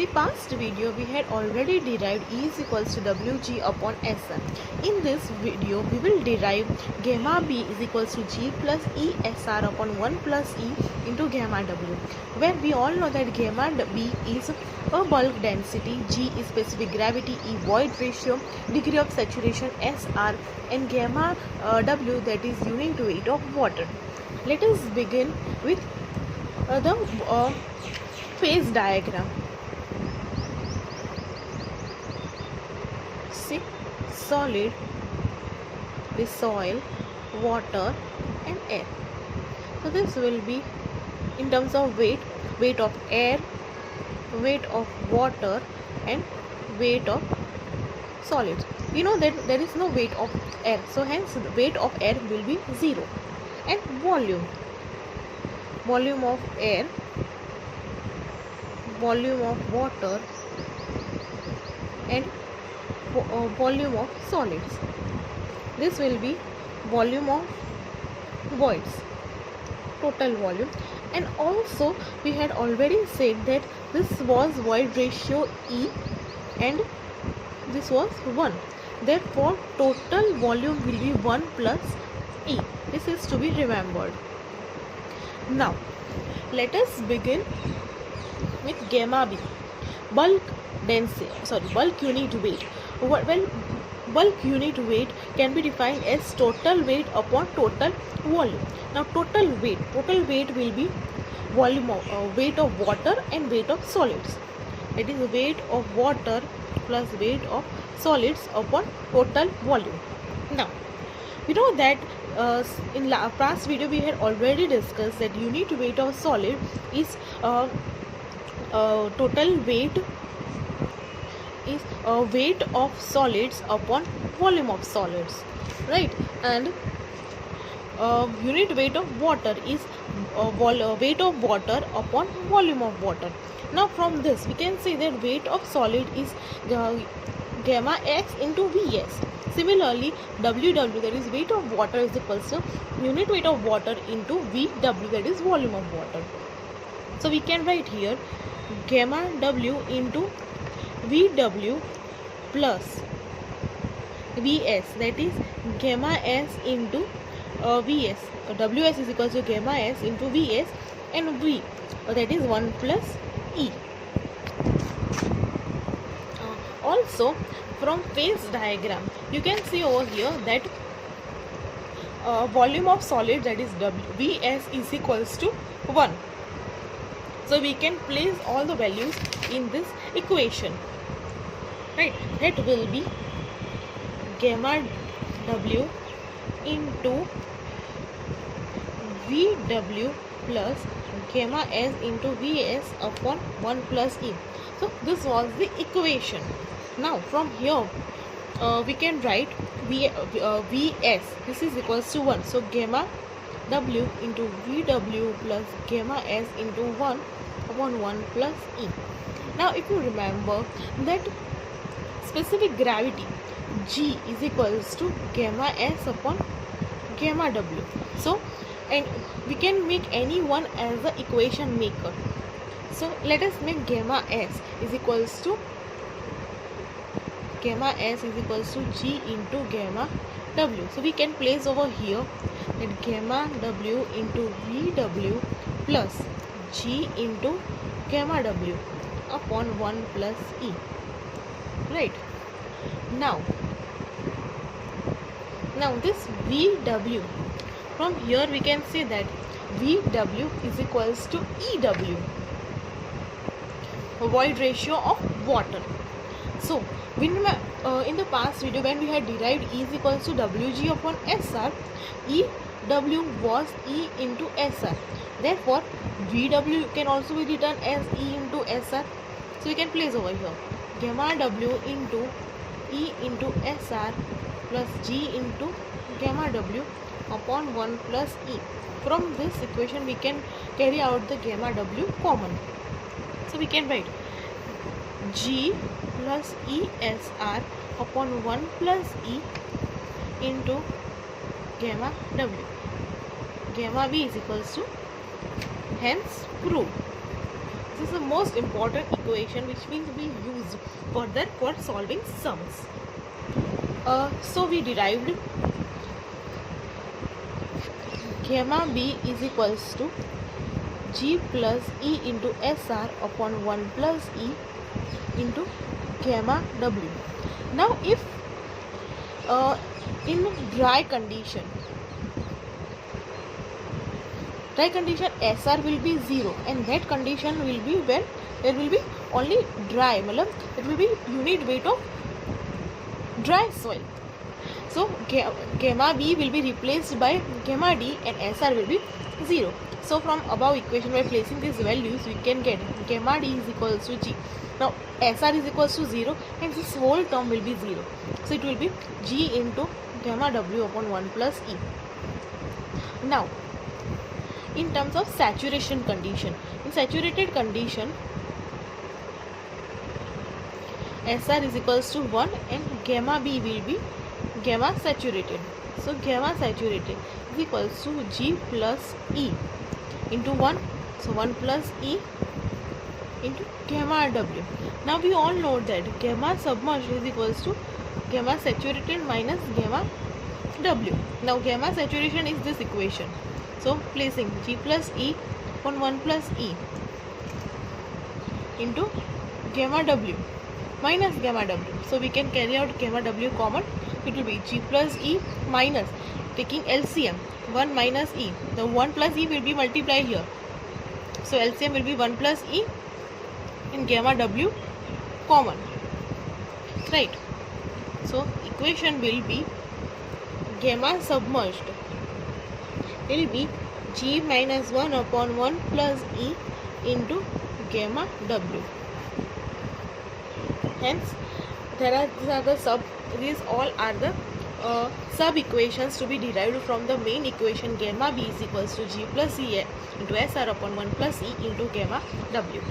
the past video, we had already derived E is equals to Wg upon Sr. In this video, we will derive gamma B is equals to G plus E Sr upon 1 plus E into gamma W, where we all know that gamma B is a bulk density, G is specific gravity, E void ratio, degree of saturation Sr, and gamma W, that is unit weight of water. Let us begin with the phase diagram. See, solid, the soil, water and air. So this will be in terms of weight of air, weight of water and weight of solids. We know that there is no weight of air, so hence the weight of air will be 0. And volume of air, volume of water and volume of solids. This will be volume of voids, total volume. And also we had already said that this was void ratio E and this was 1. Therefore total volume will be 1 plus E. This is to be remembered. Now let us begin with gamma B, bulk unit weight. Well, bulk unit weight can be defined as total weight upon total volume. Now total weight will be volume of weight of water and weight of solids. It is weight of water plus weight of solids upon total volume. Now you know that in past video we had already discussed that unit weight of solid is total weight is weight of solids upon volume of solids, right? And unit weight of water is weight of water upon volume of water. Now from this we can say that weight of solid is gamma x into Vs. Similarly, Ww, that is weight of water, is equals to unit weight of water into Vw, that is volume of water. So we can write here gamma W into Vw plus Vs, that is gamma S into Vs. Ws is equals to gamma S into Vs, and V, that is 1 plus E. Also from phase diagram you can see over here that volume of solid, that is Vs, is equals to 1. So we can place all the values in this equation, right? That will be gamma W into Vw plus gamma S into Vs upon 1 plus E. So this was the equation. Now from here we can write Vs, this is equals to 1. So gamma W into Vw plus gamma S into 1 upon 1 plus E. Now if you remember that specific gravity G is equals to gamma S upon gamma W. So and we can make any one as the equation maker. So let us make gamma S is equals to G into gamma W. So we can place over here that gamma W into Vw plus G into gamma W upon 1 plus E, right? Now this Vw, from here we can say that Vw is equals to EW, void ratio of water. So when in the past video when we had derived E is equals to Wg upon Sr, EW was E into Sr. Therefore Vw can also be written as E into Sr. So we can place over here gamma W into E into Sr plus G into gamma W upon 1 plus E. From this equation we can carry out the gamma W common. So we can write G plus ESR upon 1 plus E into gamma W. Gamma B is equals to, hence proved. This is the most important equation which will be used further for solving sums. So we derived gamma b is equals to G plus E into SR upon 1 plus E into gamma W. Now if in dry condition SR will be 0 and that condition will be when there will be only dry, it will be unit weight of dry soil. So gamma B will be replaced by gamma D and SR will be 0. So from above equation by placing these values we can get gamma D is equals to G. Now SR is equals to 0 and this whole term will be 0. So it will be G into gamma W upon 1 plus E. Now in terms of saturation condition, in saturated condition SR is equals to 1 and gamma B will be gamma saturated. So gamma saturated is equals to G plus E into 1. So 1 plus E into gamma W. Now we all know that gamma submerged is equals to gamma saturated minus gamma W. Now gamma saturation is this equation. So placing G plus E upon 1 plus E into gamma W minus gamma W. So we can carry out gamma W common. It will be G plus E minus, taking LCM, 1 minus E. The 1 plus E will be multiplied here. So LCM will be 1 plus E and gamma W common. Right. So equation will be gamma submerged will be G minus 1 upon 1 plus E into gamma W. Hence, these all are the sub equations to be derived from the main equation gamma B is equals to G plus E into SR upon 1 plus E into gamma W.